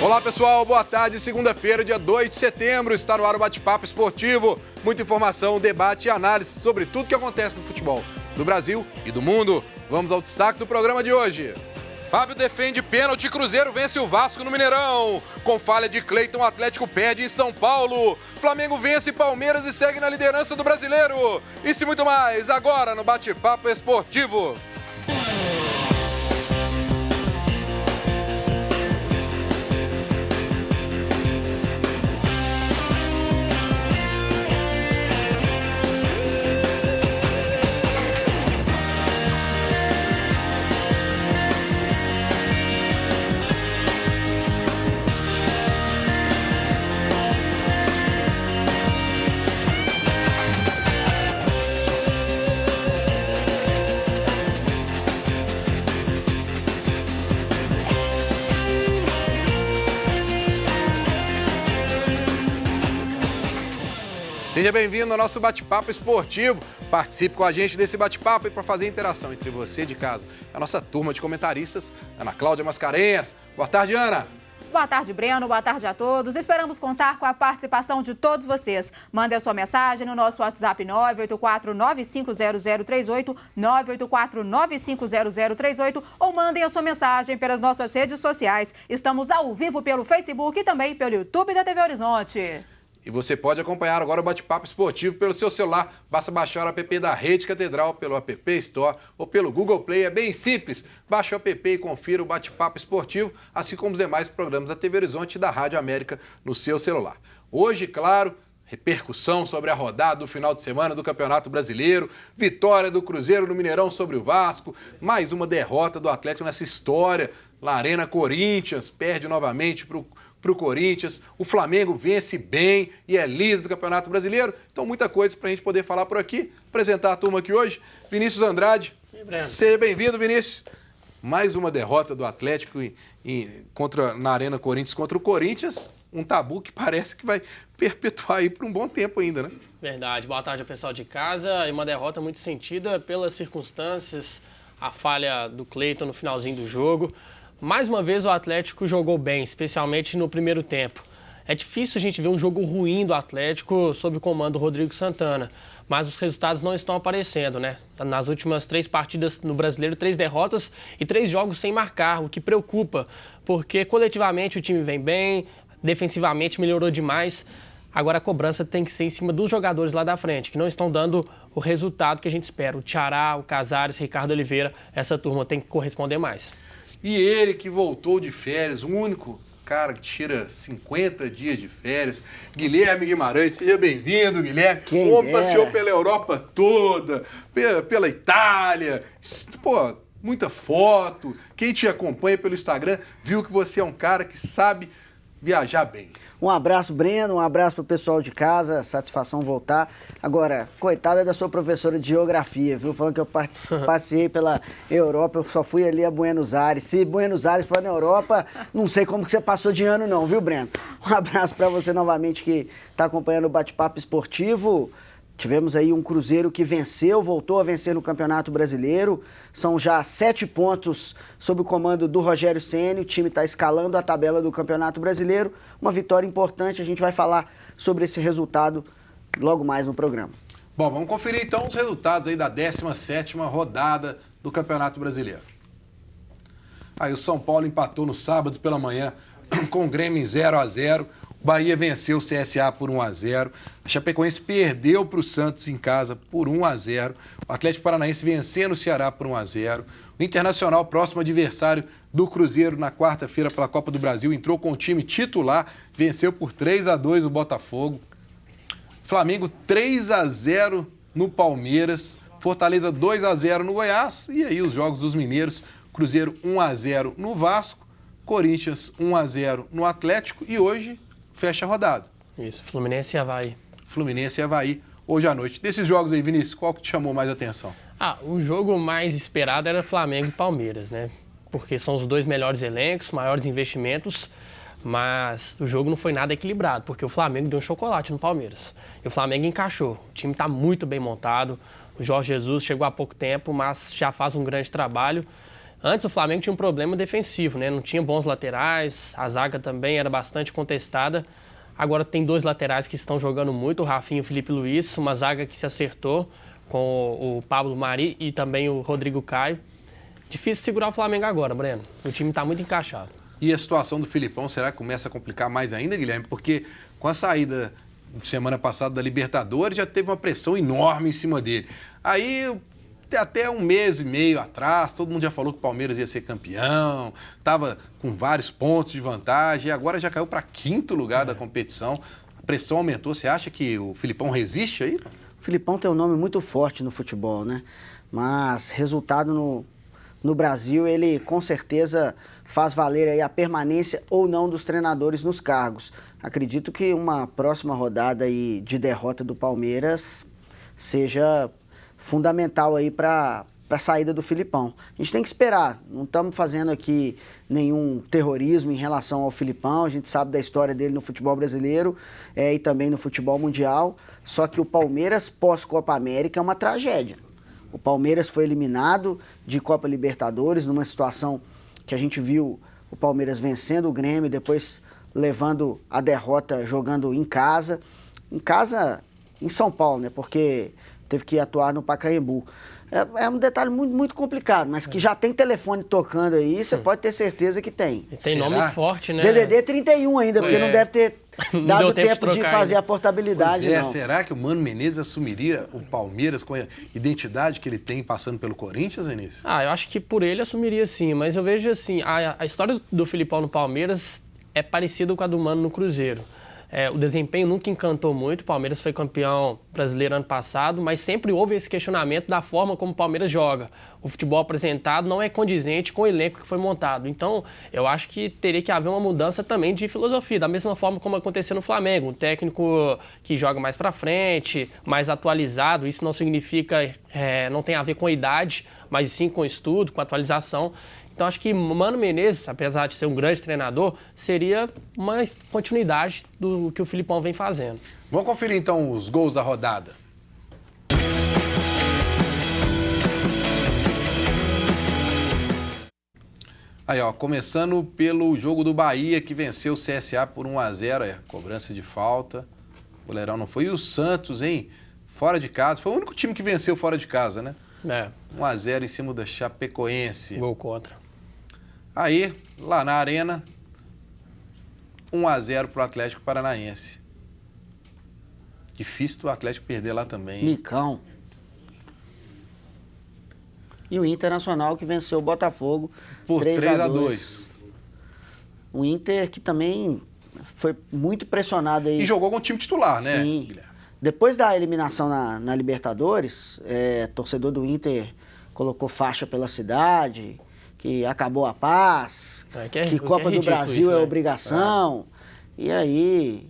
Olá pessoal, boa tarde. Segunda-feira, dia 2 de setembro, está no ar o Bate-Papo Esportivo. Muita informação, debate e análise sobre tudo que acontece no futebol do Brasil e do mundo. Vamos ao destaque do programa de hoje. Fábio defende pênalti, Cruzeiro vence o Vasco no Mineirão. Com falha de Cleiton, o Atlético perde em São Paulo. Flamengo vence Palmeiras e segue na liderança do Brasileiro. Isso e muito mais, agora no Bate-Papo Esportivo. Seja bem-vindo ao nosso bate-papo esportivo. Participe com a gente desse bate-papo e para fazer interação entre você de casa. A nossa turma de comentaristas, Ana Cláudia Mascarenhas. Boa tarde, Ana. Boa tarde, Breno. Boa tarde a todos. Esperamos contar com a participação de todos vocês. Mande a sua mensagem no nosso WhatsApp 984-950038, 984-950038 ou mandem a sua mensagem pelas nossas redes sociais. Estamos ao vivo pelo Facebook e também pelo YouTube da TV Horizonte. E você pode acompanhar agora o Bate-Papo Esportivo pelo seu celular. Basta baixar o app da Rede Catedral pelo App Store ou pelo Google Play. É bem simples. Baixe o app e confira o Bate-Papo Esportivo, assim como os demais programas da TV Horizonte e da Rádio América no seu celular. Hoje, claro, repercussão sobre a rodada do final de semana do Campeonato Brasileiro, vitória do Cruzeiro no Mineirão sobre o Vasco, mais uma derrota do Atlético nessa história. La Arena Corinthians perde novamente para o Corinthians, o Flamengo vence bem e é líder do Campeonato Brasileiro. Então, muita coisa para a gente poder falar por aqui. Apresentar a turma aqui hoje, Vinícius Andrade. Seja bem-vindo, Vinícius. Mais uma derrota do Atlético na Arena Corinthians contra o Corinthians. Um tabu que parece que vai perpetuar aí por um bom tempo ainda, né? Verdade. Boa tarde ao pessoal de casa. E uma derrota muito sentida pelas circunstâncias, a falha do Cleiton no finalzinho do jogo. Mais uma vez o Atlético jogou bem, especialmente no primeiro tempo. É difícil a gente ver um jogo ruim do Atlético sob o comando do Rodrigo Santana, mas os resultados não estão aparecendo, né? Nas últimas 3 partidas no Brasileiro, 3 derrotas e 3 jogos sem marcar, o que preocupa, porque coletivamente o time vem bem, defensivamente melhorou demais. Agora a cobrança tem que ser em cima dos jogadores lá da frente, que não estão dando o resultado que a gente espera. O Thiará, o Casares, Ricardo Oliveira, essa turma tem que corresponder mais. E ele que voltou de férias, o único cara que tira 50 dias de férias, Guilherme Guimarães. Seja bem-vindo, Guilherme. O homem passeou pela Europa toda, pela Itália. Pô, muita foto. Quem te acompanha pelo Instagram viu que você é um cara que sabe viajar bem. Um abraço, Breno, um abraço para o pessoal de casa, satisfação voltar. Agora, coitada da sua professora de geografia, viu? Falando que eu passei pela Europa, eu só fui ali a Buenos Aires. Se Buenos Aires for na Europa, não sei como que você passou de ano não, viu, Breno? Um abraço para você novamente que está acompanhando o Bate-Papo Esportivo. Tivemos aí um Cruzeiro que venceu, voltou a vencer no Campeonato Brasileiro. São já 7 pontos sob o comando do Rogério Ceni. O time está escalando a tabela do Campeonato Brasileiro. Uma vitória importante, a gente vai falar sobre esse resultado logo mais no programa. Bom, vamos conferir então os resultados aí da 17ª rodada do Campeonato Brasileiro. Aí o São Paulo empatou no sábado pela manhã com o Grêmio em 0-0. O Bahia venceu o CSA por 1-0. A Chapecoense perdeu para o Santos em casa por 1-0. O Atlético Paranaense vencendo o Ceará por 1-0. O Internacional, próximo adversário do Cruzeiro na quarta-feira pela Copa do Brasil, entrou com o time titular, venceu por 3-2 o Botafogo. Flamengo 3-0 no Palmeiras. Fortaleza 2-0 no Goiás. E aí os jogos dos mineiros. Cruzeiro 1-0 no Vasco. Corinthians 1-0 no Atlético. E hoje fecha a rodada. Isso, Fluminense e Avaí. Fluminense e Avaí, hoje à noite. Desses jogos aí, Vinícius, qual que te chamou mais atenção? O jogo mais esperado era Flamengo e Palmeiras, né? Porque são os 2 melhores elencos, maiores investimentos, mas o jogo não foi nada equilibrado, porque o Flamengo deu um chocolate no Palmeiras. E o Flamengo encaixou. O time está muito bem montado. O Jorge Jesus chegou há pouco tempo, mas já faz um grande trabalho. Antes o Flamengo tinha um problema defensivo, né? Não tinha bons laterais, a zaga também era bastante contestada. Agora tem 2 laterais que estão jogando muito, o Rafinha e o Felipe Luiz, uma zaga que se acertou com o Pablo Mari e também o Rodrigo Caio. Difícil segurar o Flamengo agora, Breno. O time está muito encaixado. E a situação do Filipão, será que começa a complicar mais ainda, Guilherme? Porque com a saída semana passada da Libertadores, já teve uma pressão enorme em cima dele. Aí, até um mês e meio atrás, todo mundo já falou que o Palmeiras ia ser campeão, estava com vários pontos de vantagem, e agora já caiu para 5º lugar da competição. A pressão aumentou. Você acha que o Filipão resiste aí? O Filipão tem um nome muito forte no futebol, né? Mas resultado no Brasil, ele com certeza faz valer aí a permanência ou não dos treinadores nos cargos. Acredito que uma próxima rodada aí de derrota do Palmeiras seja fundamental aí para a saída do Filipão. A gente tem que esperar, não estamos fazendo aqui nenhum terrorismo em relação ao Filipão, a gente sabe da história dele no futebol brasileiro e também no futebol mundial, só que o Palmeiras pós-Copa América é uma tragédia. O Palmeiras foi eliminado de Copa Libertadores numa situação que a gente viu o Palmeiras vencendo o Grêmio, depois levando a derrota jogando em casa em São Paulo, né? Porque teve que atuar no Pacaembu. É um detalhe muito, muito complicado, mas que já tem telefone tocando aí, você pode ter certeza que tem. E tem nome forte, né? DDD 31 ainda, porque não deve ter dado tempo de fazer ainda a portabilidade, não. Será que o Mano Menezes assumiria o Palmeiras com a identidade que ele tem passando pelo Corinthians, Vinícius? Eu acho que por ele assumiria sim, mas eu vejo assim, a história do Filipão no Palmeiras é parecida com a do Mano no Cruzeiro. O desempenho nunca encantou muito, o Palmeiras foi campeão brasileiro ano passado, mas sempre houve esse questionamento da forma como o Palmeiras joga. O futebol apresentado não é condizente com o elenco que foi montado. Então, eu acho que teria que haver uma mudança também de filosofia, da mesma forma como aconteceu no Flamengo. Um técnico que joga mais pra frente, mais atualizado, isso não significa, não tem a ver com a idade, mas sim com estudo, com atualização. Então, acho que Mano Menezes, apesar de ser um grande treinador, seria uma continuidade do que o Filipão vem fazendo. Vamos conferir, então, os gols da rodada. Aí, ó, começando pelo jogo do Bahia, que venceu o CSA por 1-0, cobrança de falta. O goleirão não foi. E o Santos, hein? Fora de casa. Foi o único time que venceu fora de casa, né? 1-0 em cima da Chapecoense. Gol contra. Aí, lá na Arena, 1-0 pro Atlético Paranaense. Difícil do Atlético perder lá também. Micão. E o Internacional que venceu o Botafogo por 3-2. O Inter que também foi muito pressionado aí. E jogou com o time titular, né, Sim. Guilherme? Depois da eliminação na Libertadores, torcedor do Inter colocou faixa pela cidade, que acabou a paz, que Copa do Brasil é obrigação. E aí,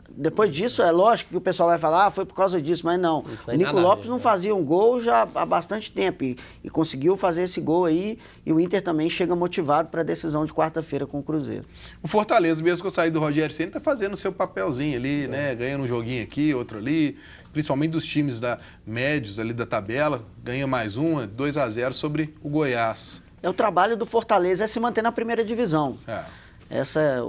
depois disso, é lógico que o pessoal vai falar, foi por causa disso, mas não. O Nico Lopes não fazia um gol já há bastante tempo e conseguiu fazer esse gol aí, e o Inter também chega motivado para a decisão de quarta-feira com o Cruzeiro. O Fortaleza, mesmo com a saída do Rogério Ceni, está fazendo o seu papelzinho ali, né? Ganhando um joguinho aqui, outro ali, principalmente dos times médios ali da tabela, ganha mais 2-0 sobre o Goiás. O trabalho do Fortaleza é se manter na primeira divisão.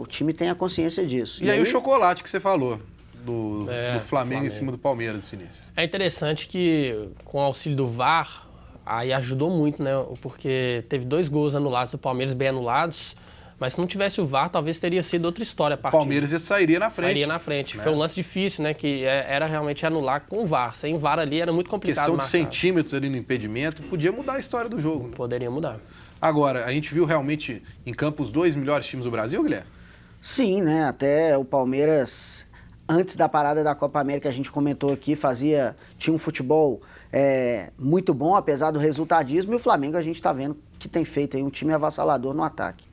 O time tem a consciência disso. E aí o chocolate que você falou, do Flamengo em cima do Palmeiras, Vinícius. É interessante que com o auxílio do VAR, aí ajudou muito, né? Porque teve 2 gols anulados do Palmeiras, bem anulados, mas se não tivesse o VAR, talvez teria sido outra história a partida. O Palmeiras sairia na frente. Sairia na frente. Né? Foi um lance difícil, né? Que era realmente anular com o VAR. Sem o VAR ali era muito complicado. Questão de centímetros ali no impedimento, podia mudar a história do jogo. Né? Poderia mudar. Agora, a gente viu realmente em campo os 2 melhores times do Brasil, Guilherme? Sim, né? Até o Palmeiras, antes da parada da Copa América, a gente comentou aqui, tinha um futebol muito bom, apesar do resultadismo, e o Flamengo a gente está vendo que tem feito aí um time avassalador no ataque.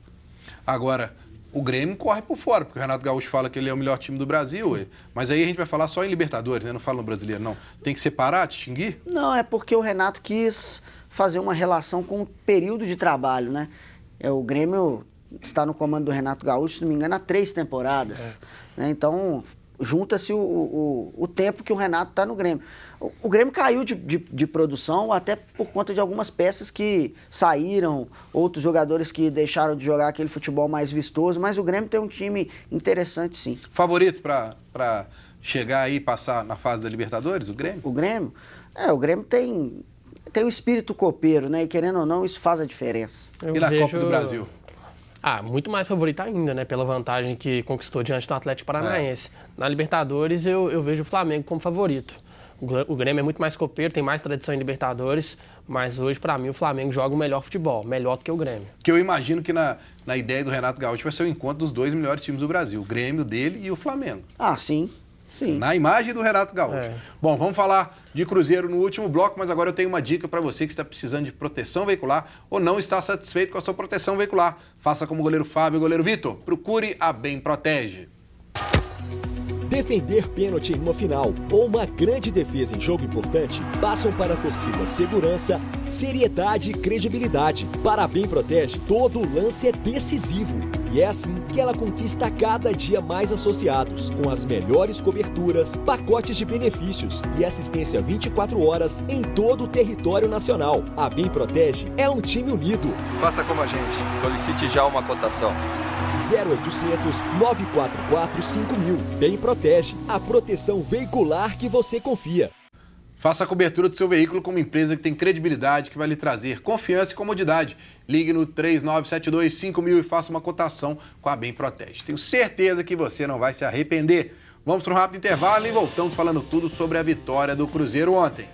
Agora, o Grêmio corre por fora, porque o Renato Gaúcho fala que ele é o melhor time do Brasil, mas aí a gente vai falar só em Libertadores, né? Não fala no Brasileiro, não. Tem que separar, distinguir? Não, é porque o Renato quis fazer uma relação com o período de trabalho, né? O Grêmio está no comando do Renato Gaúcho, se não me engano, há 3 temporadas. Né? Então, junta-se o tempo que o Renato está no Grêmio. O Grêmio caiu de produção até por conta de algumas peças que saíram, outros jogadores que deixaram de jogar aquele futebol mais vistoso, mas o Grêmio tem um time interessante, sim. Favorito para chegar aí e passar na fase da Libertadores, o Grêmio? O Grêmio? O Grêmio tem o espírito copeiro, né? E querendo ou não, isso faz a diferença. E na Copa do Brasil? Muito mais favorito ainda, né? Pela vantagem que conquistou diante do Atlético Paranaense. Na Libertadores, eu vejo o Flamengo como favorito. O Grêmio é muito mais copeiro, tem mais tradição em Libertadores, mas hoje, para mim, o Flamengo joga o melhor futebol, melhor do que o Grêmio. Que eu imagino que na ideia do Renato Gaúcho vai ser o encontro dos dois melhores times do Brasil, o Grêmio dele e o Flamengo. Sim. Sim. Na imagem do Renato Gaúcho. Bom, vamos falar de Cruzeiro no último bloco, mas agora eu tenho uma dica para você que está precisando de proteção veicular ou não está satisfeito com a sua proteção veicular. Faça como o goleiro Fábio e o goleiro Vitor. Procure a Bem Protege. Defender pênalti em uma final ou uma grande defesa em jogo importante passam para a torcida segurança, seriedade e credibilidade. Para a Bem Protege, todo lance é decisivo. E é assim que ela conquista cada dia mais associados, com as melhores coberturas, pacotes de benefícios e assistência 24 horas em todo o território nacional. A Bem Protege é um time unido. Faça como a gente, solicite já uma cotação. 0800 944 5000. Bem Protege, a proteção veicular que você confia. Faça a cobertura do seu veículo com uma empresa que tem credibilidade, que vai lhe trazer confiança e comodidade. Ligue no 3972-5000 e faça uma cotação com a Bem Protege. Tenho certeza que você não vai se arrepender. Vamos para um rápido intervalo e voltamos falando tudo sobre a vitória do Cruzeiro ontem.